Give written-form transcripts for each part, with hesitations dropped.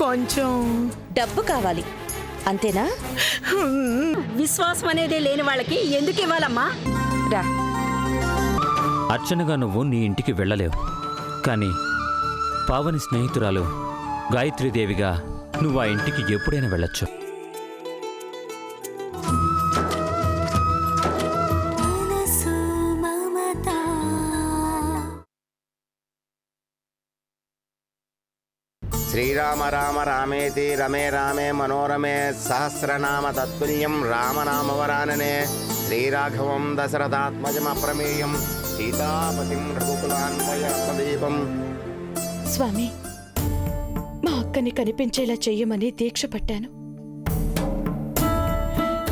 కొంచెం డబ్బు కావాలి అంతేనా? విశ్వాసం అనేదే లేని వాళ్ళకి ఎందుకు ఇవ్వాలమ్మా? రా. అర్చనగా నువ్వు నీ ఇంటికి వెళ్ళలేవు, కానీ పావని స్నేహితురాలు గాయత్రీదేవిగా నువ్వు ఆ ఇంటికి ఎప్పుడైనా వెళ్ళొచ్చు. శ్రీరామ రామ రామేతి రమే రామే మనోరమే సహస్రనామ తత్తుల్యం రామనామవరాననే శ్రీరాఘవం దశరథాత్మజమప్రమేయం సీతాపతిం రఘుకులాన్వయదీపం. స్వామి, మా అక్కని కనిపించేలా చెయ్యమని దీక్ష పట్టాను.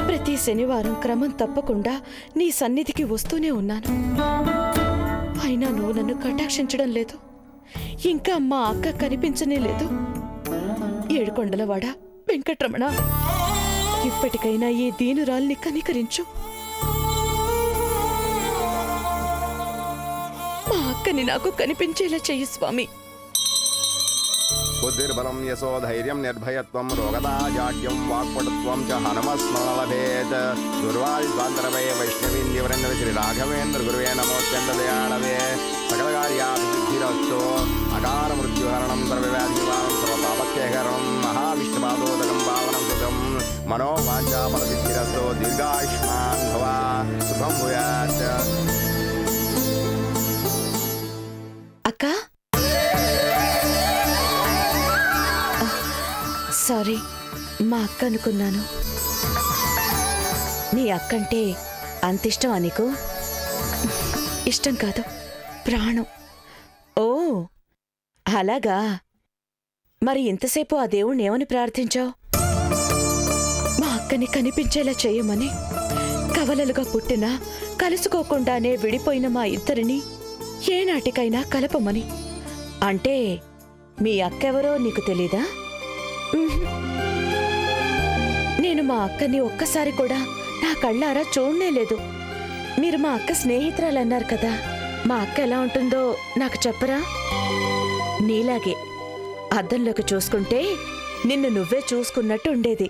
ప్రతి శనివారం క్రమం తప్పకుండా నీ సన్నిధికి వస్తూనే ఉన్నాను. అయినా నువ్వు నన్ను కటాక్షించడం లేదు. ఇంకా మా అక్క కనిపించనే లేదు. ఏడుకొండలవాడ వెంకట్రమణ, ఇప్పటికైనా ఈ దీనురాల్ని కనికరించు. మా అక్కని నాకు కనిపించేలా చెయ్యి స్వామి. బుద్ధిర్బలం యశోధైర్యం నిర్భయత్వం రోగదాజాడ్యం వాక్పటుత్వం చ హనుమస్మరలభేత్. దుర్వాదిద్వాంతరవే వైష్ణవీంద్యవరేంద్ర శ్రీ రాఘవేంద్ర గురువే నమోత్యందయాళవే. సకలకార్యాభిసిద్ధిరస్తు. అకార మృత్యుహరణం సర్వవ్యాధి నివారణం సర్వపాపత్యహరణం మహావిష్ణుపాదోదకం పావనం సుఖం మనోవాంఛాఫలసిద్ధిరస్తు. దీర్ఘాయుష్మాన్ భవ శుభం భూయాత్. అక్క, సారీ, మా అక్క అనుకున్నాను. నీ అక్కంటే అంతిష్టమా నీకు? ఇష్టం కాదు, ప్రాణం. ఓ అలాగా. మరి ఇంతసేపు ఆ దేవుణ్ణి ఏమని ప్రార్థించావు? మా అక్కని కనిపించేలా చేయమని. కవలలుగా పుట్టినా కలుసుకోకుండానే విడిపోయిన మా ఇద్దరిని ఏనాటికైనా కలపమని. అంటే మీ అక్కెవరో నీకు తెలీదా? నేను మా అక్కని ఒక్కసారి కూడా నా కళ్ళారా చూడనే లేదు. మీరు మా అక్క స్నేహితురాలన్నారు కదా, మా అక్క ఎలా ఉంటుందో నాకు చెప్పరా? నీలాగే అద్దంలోకి చూసుకుంటే నిన్ను నువ్వే చూసుకున్నట్టు ఉండేది.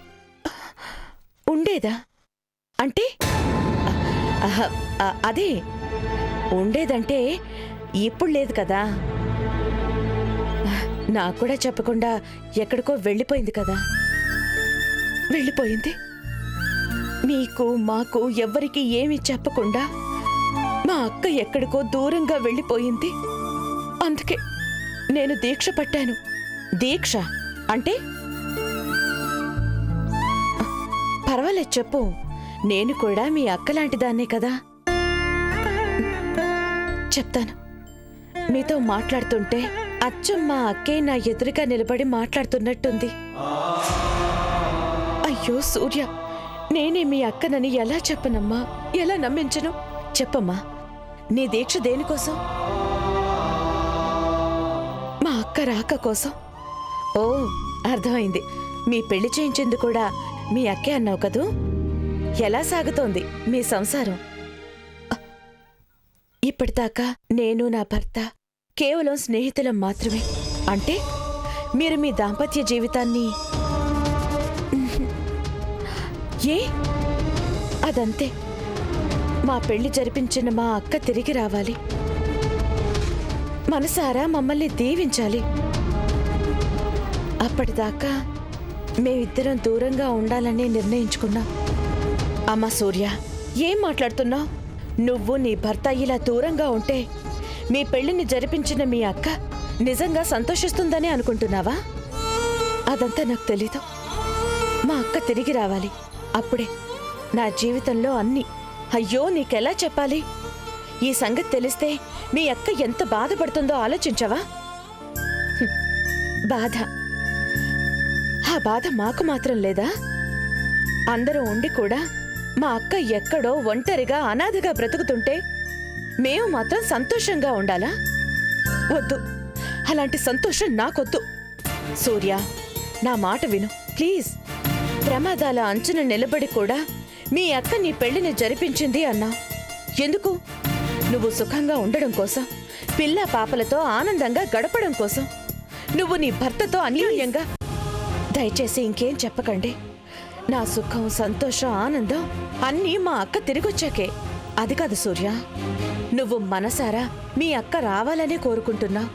ఉండేదా? అంటే అదే ఉండేదంటే ఇప్పుడు లేదు కదా. నాకు కూడా చెప్పకుండా ఎక్కడికో వెళ్ళిపోయింది కదా. వెళ్ళిపోయింది. మీకు మాకు ఎవ్వరికి ఏమీ చెప్పకుండా మా అక్క ఎక్కడికో దూరంగా వెళ్ళిపోయింది. అందుకే నేను దీక్ష పట్టాను. దీక్ష అంటే? పర్వాలేదు చెప్పు, నేను కూడా మీ అక్కలాంటి దాన్నే కదా. చెప్తాను. మీతో మాట్లాడుతుంటే అచ్చం మా అక్కే నా ఎదురుగా నిలబడి మాట్లాడుతున్నట్టుంది. అయ్యో సూర్య, నేనే మీ అక్కనని ఎలా చెప్పనమ్మా? ఎలా నమ్మించను? చెప్పమ్మా, నీ దీక్ష దేనికోసం? మా అక్క రాక కోసం. ఓ అర్థమైంది. మీ పెళ్లి చేయించింది కూడా మీ అక్కే అన్నావు కదూ. ఎలా సాగుతోంది మీ సంసారం? ఇప్పటిదాకా నేను నా భర్త కేవలం స్నేహితులం మాత్రమే. అంటే మీరు మీ దాంపత్య జీవితాన్ని? ఏ అదంతే. మా పెళ్లి జరిపించిన మా అక్క తిరిగి రావాలి. మనసారా మమ్మల్ని దీవించాలి. అప్పటిదాకా మేమిద్దరం దూరంగా ఉండాలని నిర్ణయించుకున్నాం. అమ్మా సూర్య, ఏం మాట్లాడుతున్నావు? నువ్వు నీ భర్త ఇలా దూరంగా ఉంటే మీ పెళ్లిని జరిపించిన మీ అక్క నిజంగా సంతోషిస్తుందని అనుకుంటున్నావా? అదంతా నాకు తెలీదు. మా అక్క తిరిగి రావాలి. అప్పుడే నా జీవితంలో అన్ని. అయ్యో, నీకెలా చెప్పాలి? ఈ సంగతి తెలిస్తే మీ అక్క ఎంత బాధపడుతుందో ఆలోచించవా? బాధ? ఆ బాధ మాకు మాత్రం లేదా? అందరూ ఉండి కూడా మా అక్క ఎక్కడో ఒంటరిగా అనాథగా బ్రతుకుతుంటే మేము మాత్రం సంతోషంగా ఉండాలా? వద్దు, అలాంటి సంతోషం నాకొద్దు. సూర్య, నా మాట విను ప్లీజ్. ప్రమాదాల అంచున నిలబడి కూడా మీ అక్క నీ పెళ్లిని జరిపించింది అన్నా. ఎందుకు? నువ్వు సుఖంగా ఉండడం కోసం, పిల్ల పాపలతో ఆనందంగా గడపడం కోసం. నువ్వు నీ భర్తతో అన్యోన్యంగా. దయచేసి ఇంకేం చెప్పకండి. నా సుఖం, సంతోషం, ఆనందం అన్నీ మా అక్క తిరిగొచ్చాకే. అది కాదు సూర్య, నువ్వు మనసారా మీ అక్క రావాలనే కోరుకుంటున్నావు.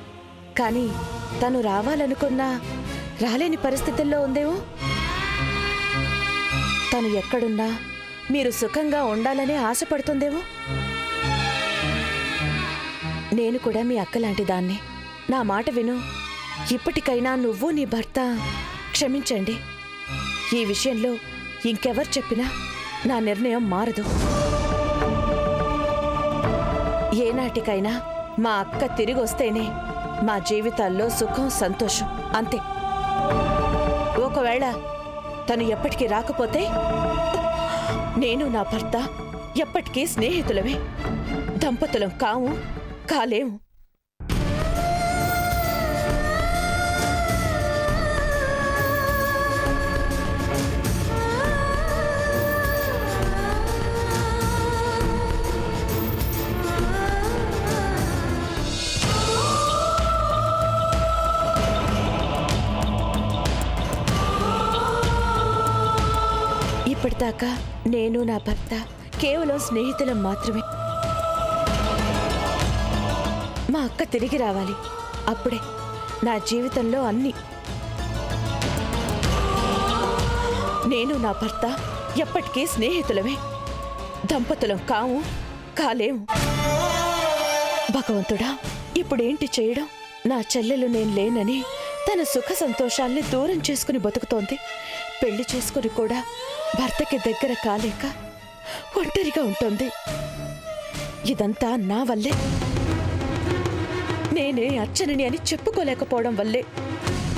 కానీ తను రావాలనుకున్నా రాలేని పరిస్థితుల్లో ఉందేమో. తను ఎక్కడున్నా మీరు సుఖంగా ఉండాలనే ఆశపడుతుందేమో. నేను కూడా మీ అక్కలాంటి దాన్ని. నా మాట విను. ఇప్పటికైనా నువ్వు నీ భర్త క్షమించండి. ఈ విషయంలో ఇంకెవరు చెప్పినా నా నిర్ణయం మారదు. ఏనాటికైనా మా అక్క తిరిగి వస్తేనే మా జీవితాల్లో సుఖం, సంతోషం, అంతే. ఒకవేళ తను ఎప్పటికీ రాకపోతే నేను నా భర్త ఎప్పటికీ స్నేహితులమే. దంపతులం కాము, కాలేము. ఇప్పటిదాకా నేను నా భర్త కేవలం స్నేహితులం మాత్రమే. మా అక్క తిరిగి రావాలి. అప్పుడే నా జీవితంలో అన్నీ. నేను నా భర్త ఎప్పటికీ స్నేహితులమే. దంపతులం కాము, కాలేము. భగవంతుడా, ఇప్పుడేంటి చేయడం? నా చెల్లెలు నేను లేనని తన సుఖ సంతోషాల్ని దూరం చేసుకుని బతుకుతోంది. పెళ్లి చేసుకుని కూడా భర్తకి దగ్గర కాలేక ఒంటరిగా ఉంటుంది. ఇదంతా నా వల్లే. నేనే అర్చనని అని చెప్పుకోలేకపోవడం వల్లే.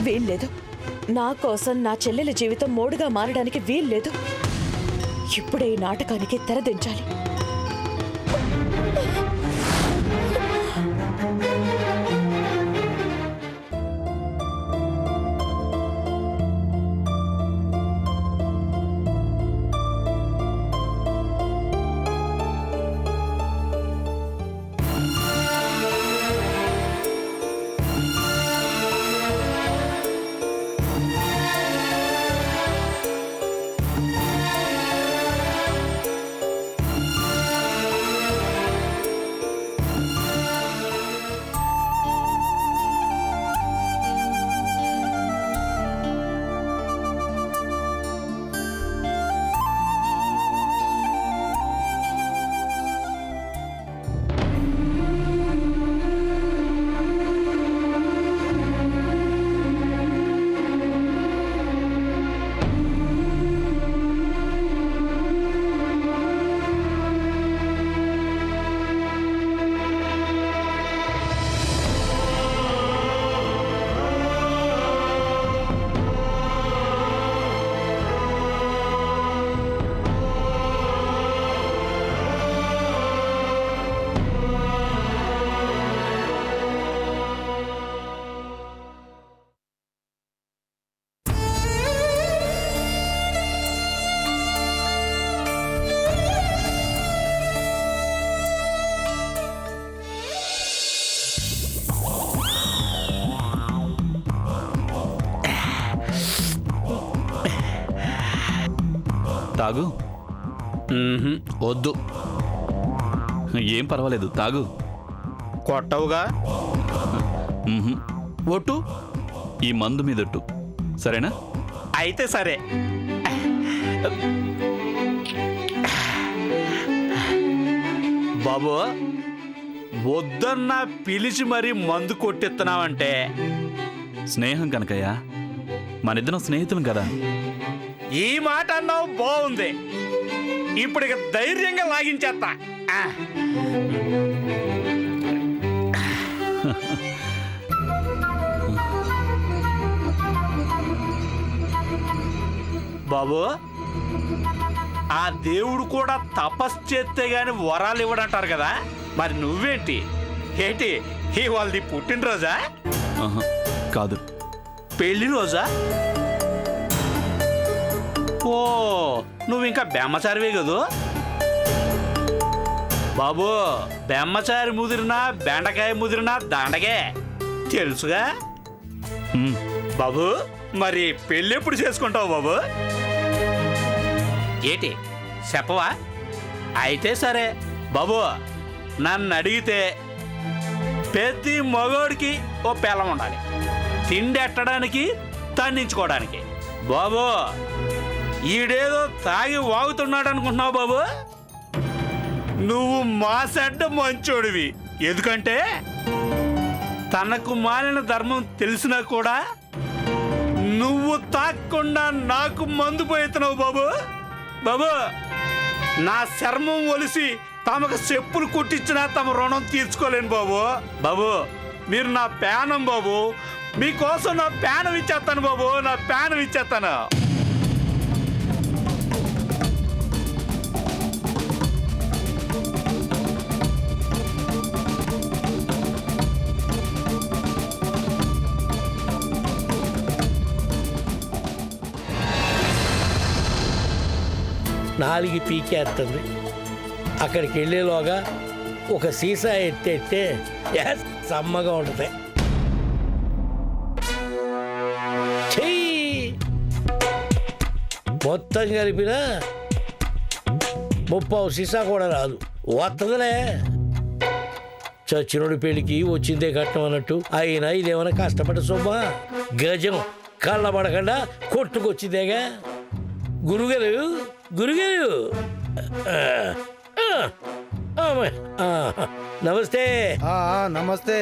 వీల్లేదు. నా కోసం నా చెల్లెల జీవితం మోడుగా మారడానికి వీల్లేదు. ఇప్పుడే ఈ నాటకానికి తెరదించాలి. తాగు. వద్దు. ఏం పర్వాలేదు, తాగు. కొట్టవుగా. ఒట్టు. ఈ మందు మీదొట్టు, సరేనా? అయితే సరే. బాబు, వద్దన్నా పిలిచి మరీ మందు కొట్టిస్తున్నావంటే. స్నేహం కనుకయ్యా, మనిద్దరం స్నేహితులం కదా. ఈ మాట అన్నావు, బాగుంది. ఇప్పుడు ఇక ధైర్యంగా లాగించేస్తా. బాబు, ఆ దేవుడు కూడా తపస్సు చేస్తే గాని వరాలు ఇవ్వడంటారు కదా. మరి నువ్వేంటి? ఏంటి ఇవాళది పుట్టినరోజా? కాదు, పెళ్లి రోజా? ఓ, నువ్వు ఇంకా బెమ్మచారివే కదూ బాబు. బెమ్మచారి ముదిరినా బెండకాయ ముదిరినా దండగే, తెలుసుగా. బాబు, మరి పెళ్ళి ఎప్పుడు చేసుకుంటావు బాబు? ఏటి చెప్పవా? అయితే సరే బాబు, నన్ను అడిగితే ప్రతి మగోడికి ఓ పిల్లం ఉండాలి, తిండి ఎట్టడానికి తన్నించుకోవడానికి. బాబు ఈడేదో తాగి వాగుతున్నాడు అనుకుంటున్నావు బాబు? నువ్వు మా సెడ్డ మంచోడివి. ఎందుకంటే తనకు మాలిన ధర్మం తెలిసినా కూడా నువ్వు తాక్కుండా నాకు మందు పోయిస్తున్నావు బాబు. బాబు నా చర్మం ఒలిసి తమకు చెప్పులు కుట్టించినా తమ రుణం తీర్చుకోలేను బాబు. బాబు మీరు నా ప్యానం బాబు, మీకోసం నా ప్యానం ఇచ్చేస్తాను బాబు, నా ప్యానం ఇచ్చేస్తాను. నాలుగు పీకేస్తుంది. అక్కడికి వెళ్ళేలోగా ఒక సీసా ఎత్తేస్తే సమ్మగా ఉంటుంది. మొత్తం కలిపిన 30 సీసా కూడా రాదు. వస్తుందిలే, చచ్చినోడి పెళ్ళికి వచ్చిందే కట్నం అన్నట్టు. అయినా ఇదేమైనా కష్టపడ్డ సొమ్మా? గజం కళ్ళబడకుండా కొట్టుకొచ్చిందేగా. గురుగారు గురుగారు నమస్తే. నమస్తే.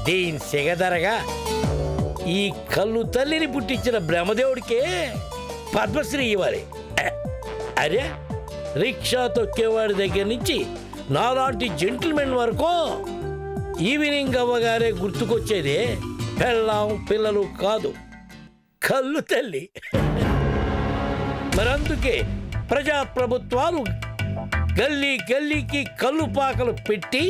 దీని సెగదరగా ఈ కళ్ళు తల్లిని పుట్టించిన బ్రహ్మదేవుడికే పద్మశ్రీ ఇవ్వాలి. అరే రిక్షా తొక్కేవాడి దగ్గర నుంచి నాలాంటి జెంటిల్మెన్ వరకు ఈవినింగ్ అవ్వగానే గుర్తుకొచ్చేదే పెళ్ళాం పిల్లలు కాదు, కళ్ళు తల్లి. మరందుకే ప్రజాప్రభుత్వాలు గల్లీ గల్లీకి కళ్ళు పాకలు పెట్టి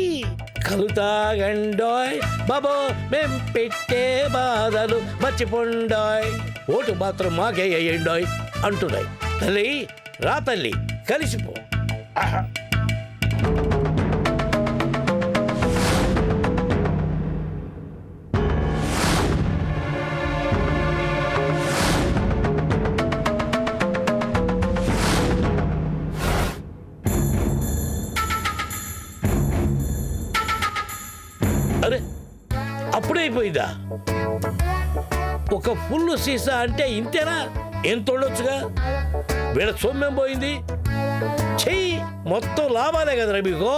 కళ్ళు తాగండోయ్ బాబో మేం పెట్టే బాధలు మర్చిపోండాయ్, ఓటు మాత్రం మాకే వేయండోయ్ అంటున్నాయి. తల్లి రా తల్లి కలిసిపో. అరే అప్పుడైపోయిందా? ఒక ఫుల్ సీసా అంటే ఇంతేనా? ఎంత ఉండొచ్చుగా. వీళ్ళ సొమ్మేం పోయింది? చెయ్యి మొత్తం లాభాలే కదరా మీకు.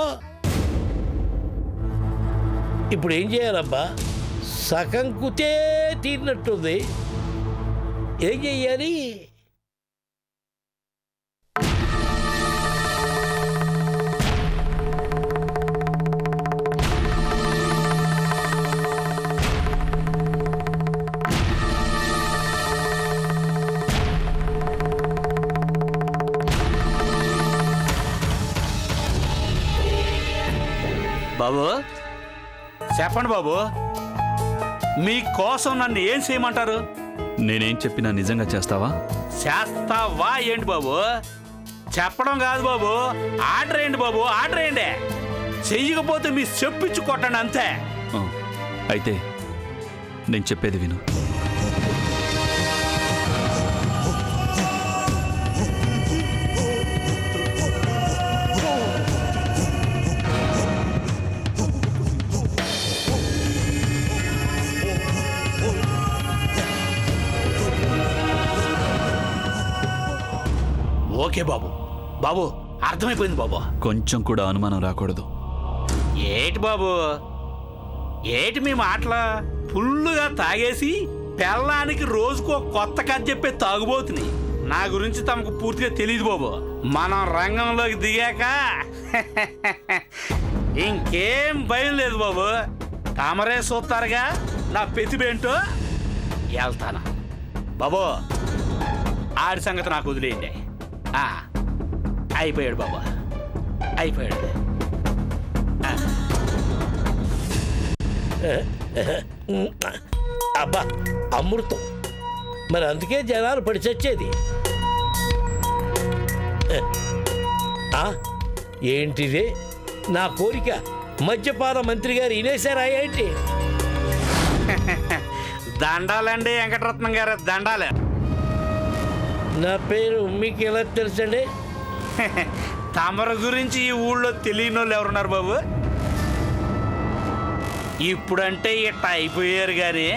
ఇప్పుడు ఏం చేయాలబ్బా? సగం కుతే తీరినట్టుంది. ఏం చెయ్యాలి? బాబు చెప్పండి బాబు, మీకోసం నన్ను ఏం చేయమంటారు? నేనేం చెప్పినా నిజంగా చేస్తావా? చేస్తావా ఏంటి బాబు? చెప్పడం కాదు బాబు, ఆర్డర్ ఏంటి బాబు, ఆర్డర్ ఏంటి? చెయ్యకపోతే మీ చెప్పించు కొట్టండి అంతే. ఆ, అయితే నేను చెప్పేది విను. ఓకే బాబు, బాబు అర్థమైపోయింది బాబు. కొంచెం కూడా అనుమానం రాకూడదు. ఏటి బాబు, ఏటి మీ మాటల? ఫుల్లుగా తాగేసి పెళ్ళానికి రోజుకో కొత్త కథ చెప్పే తాగుబోతుని. నా గురించి తమకు పూర్తిగా తెలియదు బాబు. మనం రంగంలోకి దిగాక ఇంకేం భయం లేదు బాబు. తమరే చూస్తారుగా నా పెతిబేంటో. వెళ్తాను బాబు. ఆడి సంగతి నాకు వదిలేయండి. అయిపోయాడు బాబు, అయిపోయాడు. అబ్బా అమృతం, మరి అందుకే జనాలు పడి చచ్చేది. ఏంటిది నా కోరిక మద్యపాన మంత్రి గారు వినేశారా ఏంటి? దండాలండి వెంకటరత్నం గారు, దండాలే. నా పేరు మీకు ఎలా తెలుసండి? తమర గురించి ఈ ఊళ్ళో తెలియని వాళ్ళు ఎవరున్నారు బాబు? ఇప్పుడంటే ఇట్ట అయిపోయారు కానీ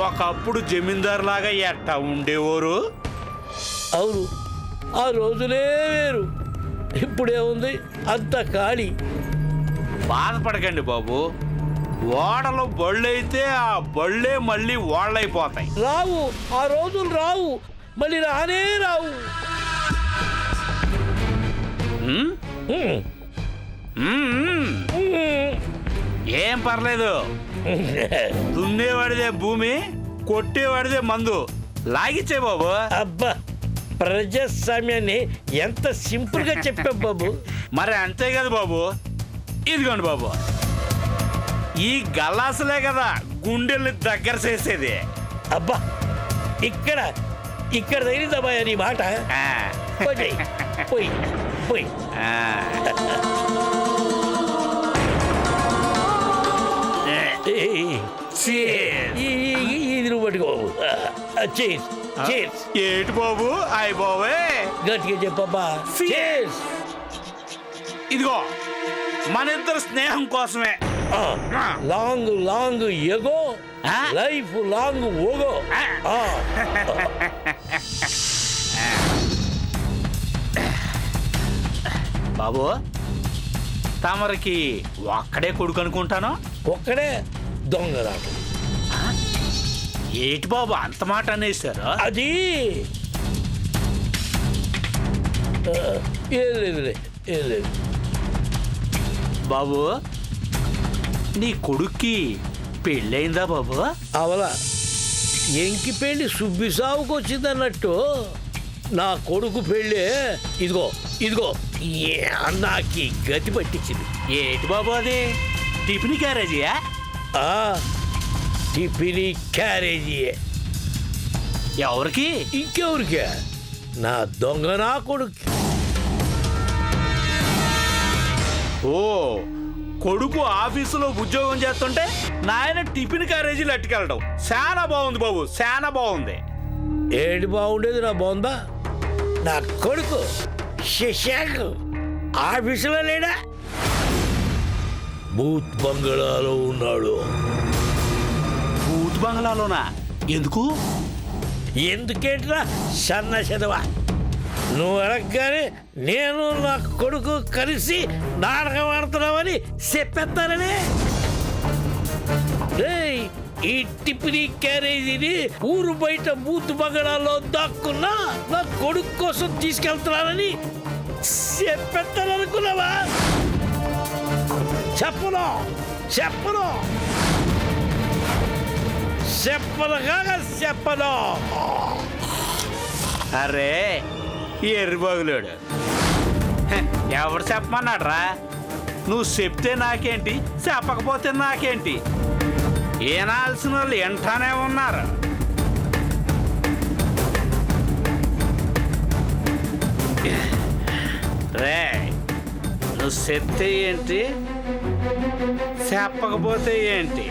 ఒకప్పుడు జమీందారులాగా ఎట్ట ఉండేవారు. అవును, ఆ రోజులే వేరు. ఇప్పుడేముంది, అంత ఖాళీ. బాధపడకండి బాబు, ఓడలు బళ్ళైతే ఆ బళ్ళే మళ్ళీ ఓళ్ళైపోతాయి. రావు, ఆ రోజులు రావు, మళ్ళీ రానే రావు. ఉమ్? ఉమ్. ఉమ్. ఉమ్. ఏం పర్లేదు, దున్నేవాడిదే భూమి, కొట్టేవాడిదే మందు. లాగిచ్చే బాబు. అబ్బా, ప్రజాస్వామ్యాన్ని ఎంత సింపుల్ గా చెప్పా బాబు. మరి అంతే కదా బాబు. ఇదిగోండి బాబు, ఈ గల్లాసులే కదా గుండెల్ని దగ్గర చేసేది. అబ్బా, ఇక్కడ ఇక్కడ తగిలిందమ్మా నీ మాట. పోయి పోయి పోయి. ఇది నువ్వు పట్టుకో బాబు. ఏటి బాబు? అయ్య బాబే, గట్టిగా చెప్పబ్బా. ఇదిగో మన ఇద్దరు స్నేహం కోసమే. Long long ago, life long ago. బాబు, తమరికి ఒక్కడే కొడుకు అనుకుంటాను. ఒక్కడే దొంగరాడు. ఏటి బాబు అంత మాట అనేసారు? అది ఏం లేదులే, ఏం లేదు. బాబు, నీ కొడుక్కి పెళ్ళయిందా బాబు? అవలా ఎంకి పెళ్ళి సుబ్బి సావుకు వచ్చిందన్నట్టు నా కొడుకు పెళ్ళి ఇదిగో ఇదిగో నాకి గతి పట్టించింది. ఏటి బాబు అది? టిఫిన్ క్యారేజీయా? టిఫినీ క్యారేజీయే. ఎవరికి? ఇంకెవరికే? నా దొంగ నా కొడుకు. ఓ, కొడుకు ఆఫీసులో ఉద్యోగం చేస్తుంటే నాయన టిఫిన్ క్యారేజీలు అట్టుకెళ్ళడం చాలా బాగుంది బాబు, చాలా బాగుంది. ఏడు బాగుండేది నా బాగుందా? నా కొడుకు శశాంక్ ఆఫీసులో లేడా? బూత్ బంగళాలో ఉన్నాడు. బూత్ బంగ్లాలోనా? ఎందుకు? ఎందుకేంట్రా సన్న చదవా? నువ్వు అడగగానే నేను నా కొడుకు కలిసి నాటకం ఆడుతున్నామని చెప్పేస్తానని. ఈ టిఫినీ క్యారేజీని ఊరు బయట బూత్ బంగళాల్లో దాక్కున్నా నా కొడుకు కోసం తీసుకెళ్తున్నానని చెప్పేస్తాననుకున్నావా? చెప్పను చెప్పను చెప్పనుగా చెప్పను. అరే ఎర్రిబాగులేడు, ఎవడు చెప్పమన్నాడ్రా? నువ్వు చెప్తే నాకేంటి, చెప్పకపోతే నాకేంటి? ఏనాల్సిన వాళ్ళు ఎంటానే ఉన్నారు. రే, నువ్వు చెప్తే ఏంటి, చెప్పకపోతే ఏంటి?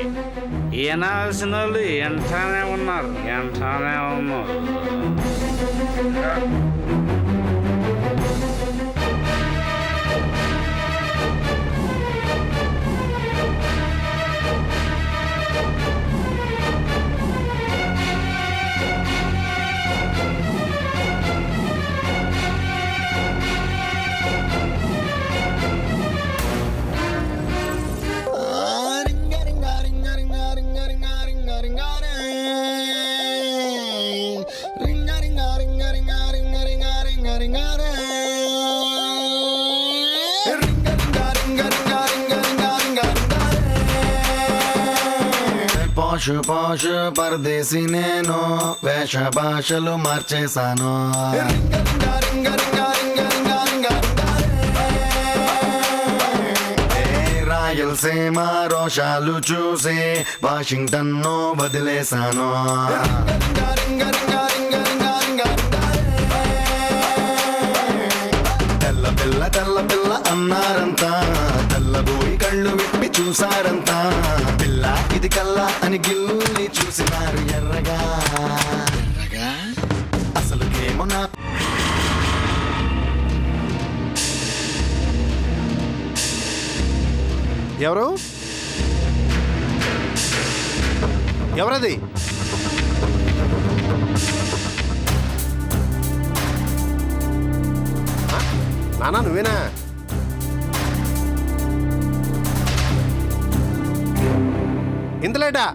ఏనాల్సిన వాళ్ళు ఎంటానే ఉన్నారు, ఎంటానే ఉన్నారు. పాషు పాషు పరదేశీ నేను వేష భాషలు మార్చేశాను రాయలసీమ రోషాలు చూసి వాషింగ్టన్ వదిలేశాను తెల్ల పిల్ల తెల్ల పిల్ల అన్నారంతా తెల్లబోయి కళ్ళు విప్పి చూసారంతా పిల్ల ఇది కల్లా అని గిల్లి చూసినారు ఎర్రగా ఎర్రగా అసలుకేమో నా ఎవరు ఎవరది నానా నువ్వేనా ఇంత లేటా